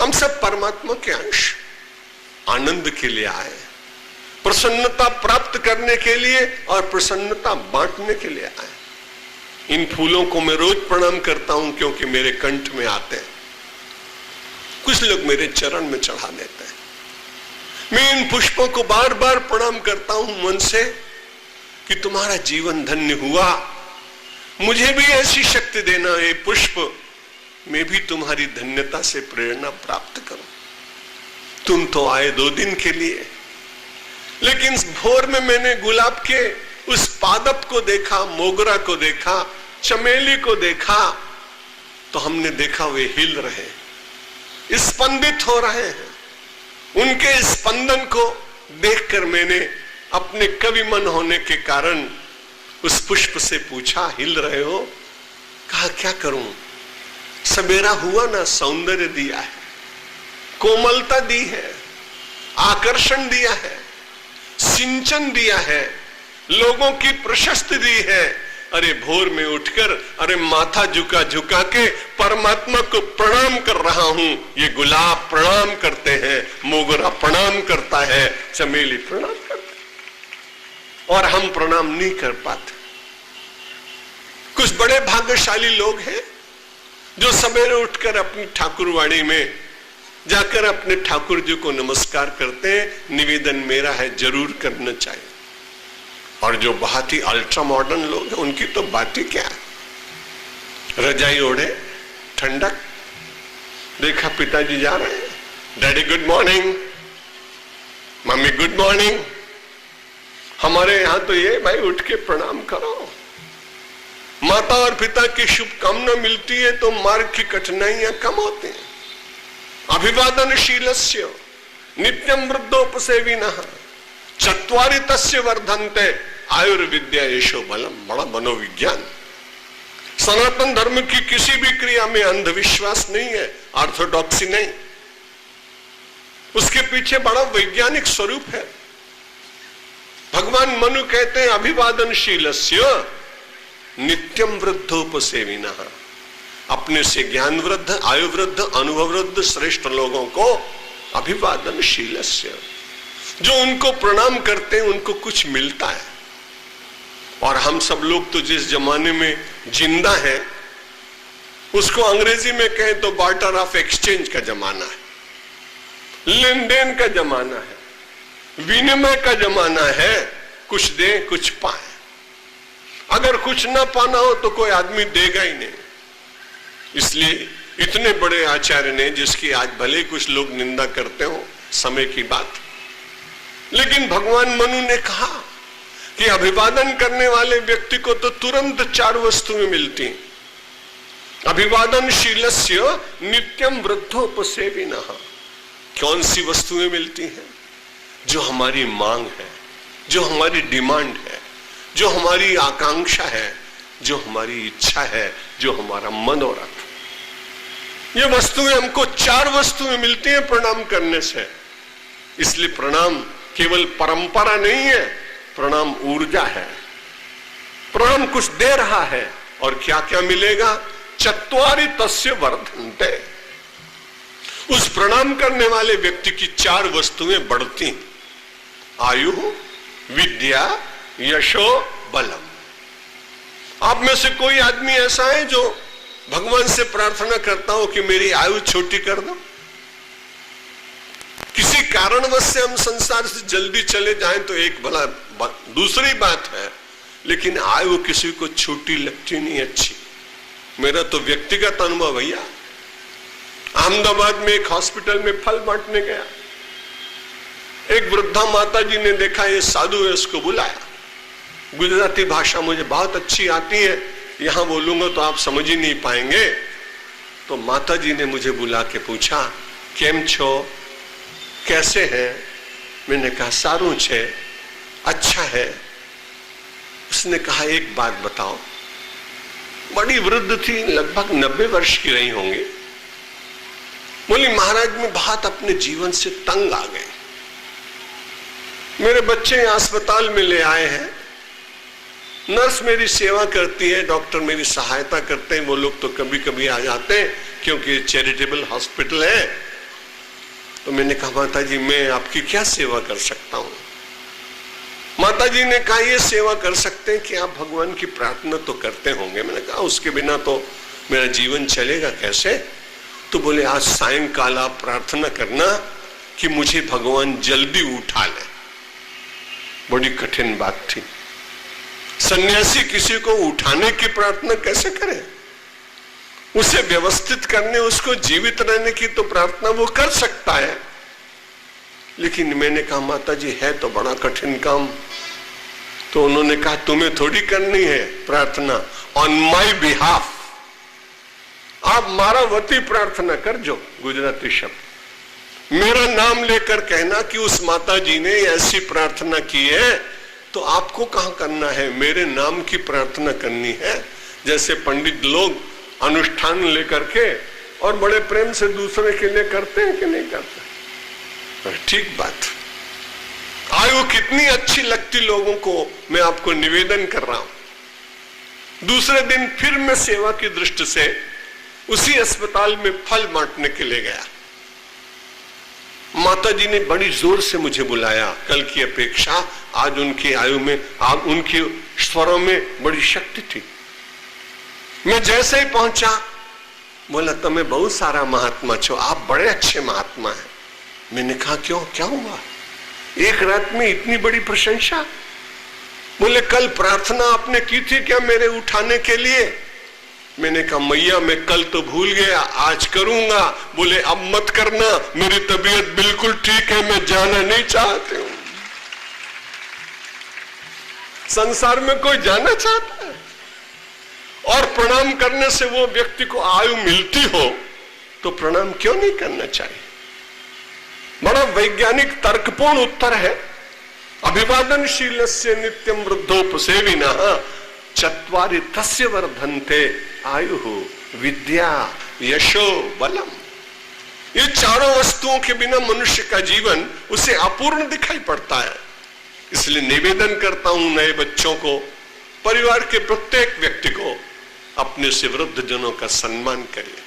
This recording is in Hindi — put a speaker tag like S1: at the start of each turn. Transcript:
S1: हम सब परमात्मा के अंश, आनंद के लिए आए, प्रसन्नता प्राप्त करने के लिए और प्रसन्नता बांटने के लिए आए। इन फूलों को मैं रोज प्रणाम करता हूं क्योंकि मेरे कंठ में आते हैं। कुछ लोग मेरे चरण में चढ़ा देते हैं। मैं इन पुष्पों को बार बार प्रणाम करता हूं मन से कि तुम्हारा जीवन धन्य हुआ, मुझे भी ऐसी शक्ति देना है पुष्प, मैं भी तुम्हारी धन्यता से प्रेरणा प्राप्त करूं। तुम तो आए 2 दिन के लिए, लेकिन भोर में मैंने गुलाब के उस पादप को देखा, मोगरा को देखा, चमेली को देखा, तो हमने देखा वे हिल रहे, स्पंदित हो रहे हैं। उनके स्पंदन को देखकर मैंने अपने कवि मन होने के कारण उस पुष्प से पूछा, हिल रहे हो? कहा क्या करूं, सवेरा हुआ ना, सौंदर्य दिया है, कोमलता दी है, आकर्षण दिया है, सिंचन दिया है, लोगों की प्रशस्ति दी है। अरे भोर में उठकर अरे माथा झुका झुका के परमात्मा को प्रणाम कर रहा हूं। ये गुलाब प्रणाम करते हैं, मोगरा प्रणाम करता है, चमेली प्रणाम करते हैं, और हम प्रणाम नहीं कर पाते। कुछ बड़े भाग्यशाली लोग हैं जो सवेरे उठकर अपनी ठाकुरवाड़ी में जाकर अपने ठाकुर जी को नमस्कार करते हैं। निवेदन मेरा है, जरूर करना चाहिए। और जो बहुत ही अल्ट्रा मॉडर्न लोग हैं उनकी तो बात ही क्या है। रजाई ओढ़े, ठंडक, देखा पिताजी जा रहे हैं, daddy good morning, mummy good morning. हमारे यहां तो ये भाई उठ के प्रणाम करो। माता और पिता की शुभकामना मिलती है तो मार्ग की कठिनाइयां कम होती हैं। अभिवादनशीलस्य नित्यं वृद्धोपसेविनः चत्वारि तस्य वर्धन्ते आयुर्विद्या यशो बलम। बड़ा मनोविज्ञान। सनातन धर्म की किसी भी क्रिया में अंधविश्वास नहीं है, ऑर्थोडॉक्सी नहीं, उसके पीछे बड़ा वैज्ञानिक स्वरूप है। भगवान मनु कहते हैं अभिवादनशीलस्य नित्यम वृद्धोपसेविनः। अपने से ज्ञान वृद्ध, आयु वृद्ध, अनुभव वृद्ध श्रेष्ठ लोगों को अभिवादनशीलस्य, जो उनको प्रणाम करते हैं उनको कुछ मिलता है। और हम सब लोग तो जिस जमाने में जिंदा है उसको अंग्रेजी में कहें तो बार्टर ऑफ एक्सचेंज का जमाना है, लेन देन का जमाना है, विनिमय का जमाना है। कुछ दे कुछ पाए। अगर कुछ ना पाना हो तो कोई आदमी देगा ही नहीं। इसलिए इतने बड़े आचार्य ने, जिसकी आज भले कुछ लोग निंदा करते हो, समय की बात, लेकिन भगवान मनु ने कहा कि अभिवादन करने वाले व्यक्ति को तो तुरंत 4 वस्तुएं मिलती। अभिवादनशीलस्य नित्यम वृद्धोपसेविनः। कौन सी वस्तुएं मिलती हैं? जो हमारी मांग है, जो हमारी डिमांड है, जो हमारी आकांक्षा है, जो हमारी इच्छा है, जो हमारा मनोरथ। ये वस्तुएं हमको 4 वस्तुएं मिलती हैं प्रणाम करने से। इसलिए प्रणाम केवल परंपरा नहीं है, प्रणाम ऊर्जा है। प्रणाम कुछ दे रहा है। और क्या क्या मिलेगा? चत्वारि तस्य वर्धन्ते। उस प्रणाम करने वाले व्यक्ति की 4 वस्तुएं बढ़ती। आयु, विद्या, यशो, बलम। आप में से कोई आदमी ऐसा है जो भगवान से प्रार्थना करता हो कि मेरी आयु छोटी कर दो? किसी कारणवश से हम संसार से जल्दी चले जाएं तो एक भला दूसरी बात है, लेकिन आयु किसी को छोटी लगती नहीं अच्छी। मेरा तो व्यक्तिगत अनुभव भैया, अहमदाबाद में एक हॉस्पिटल में फल बांटने गया, एक वृद्धा माता जी ने देखा ये साधु है, उसको बुलाया। गुजराती भाषा मुझे बहुत अच्छी आती है, यहां बोलूंगा तो आप समझ ही नहीं पाएंगे। तो माता जी ने मुझे बुला के पूछा, केम छो, कैसे हैं? मैंने कहा सारू छे, अच्छा है। उसने कहा एक बात बताओ। बड़ी वृद्ध थी, लगभग 90 वर्ष की रही होंगी। बोली महाराज मैं बहुत अपने जीवन से तंग आ गए, मेरे बच्चे अस्पताल में ले आए हैं, नर्स मेरी सेवा करती है, डॉक्टर मेरी सहायता करते हैं, वो लोग तो कभी कभी आ जाते हैं क्योंकि चैरिटेबल हॉस्पिटल है, तो मैंने कहा माता जी मैं आपकी क्या सेवा कर सकता हूं? माता जी ने कहा ये सेवा कर सकते हैं कि आप भगवान की प्रार्थना तो करते होंगे। मैंने कहा उसके बिना तो मेरा जीवन चलेगा कैसे? तो बोले आज सायंकाल आप प्रार्थना करना कि मुझे भगवान जल्दी उठा ले। बड़ी कठिन बात थी। सन्यासी किसी को उठाने की प्रार्थना कैसे करे? उसे व्यवस्थित करने, उसको जीवित रहने की तो प्रार्थना वो कर सकता है, लेकिन मैंने कहा माता जी है तो बड़ा कठिन काम। तो उन्होंने कहा तुम्हें थोड़ी करनी है प्रार्थना, ऑन माई बिहाफ आप मारा वती प्रार्थना कर, जो गुजराती शब्द, मेरा नाम लेकर कहना कि उस माता जी ने ऐसी प्रार्थना की है, तो आपको कहां करना है? मेरे नाम की प्रार्थना करनी है। जैसे पंडित लोग अनुष्ठान लेकर के और बड़े प्रेम से दूसरे के लिए करते हैं कि नहीं करते? ठीक बात। आयु कितनी अच्छी लगती लोगों को, मैं आपको निवेदन कर रहा हूं। दूसरे दिन फिर मैं सेवा की दृष्टि से उसी अस्पताल में फल बांटने के लिए गया। माता जी ने बड़ी जोर से मुझे बुलाया। कल की अपेक्षा आज उनकी आयु में, आज उनके स्वरों में बड़ी शक्ति थी। मैं जैसे ही पहुंचा, बोला तुम्हें बहुत सारा महात्मा छो, आप बड़े अच्छे महात्मा हैं। मैंने कहा क्यों, क्या हुआ? एक रात में इतनी बड़ी प्रशंसा? बोले कल प्रार्थना आपने की थी क्या मेरे उठाने के लिए? मैंने कहा मैया मैं कल तो भूल गया, आज करूंगा। बोले अब मत करना, मेरी तबीयत बिल्कुल ठीक है, मैं जाना नहीं चाहती हूं। संसार में कोई जाना चाहता है? और प्रणाम करने से वो व्यक्ति को आयु मिलती हो तो प्रणाम क्यों नहीं करना चाहिए? बड़ा वैज्ञानिक तर्कपूर्ण उत्तर है। अभिवादनशीलस्य नित्यं वृद्धोपसेविनः चत्वारि तस्य वर्धन्ते आयुः विद्या यशो बलम। ये चारों वस्तुओं के बिना मनुष्य का जीवन उसे अपूर्ण दिखाई पड़ता है। इसलिए निवेदन करता हूं नए बच्चों को, परिवार के प्रत्येक व्यक्ति को, अपने से वृद्ध जनों का सम्मान करिए।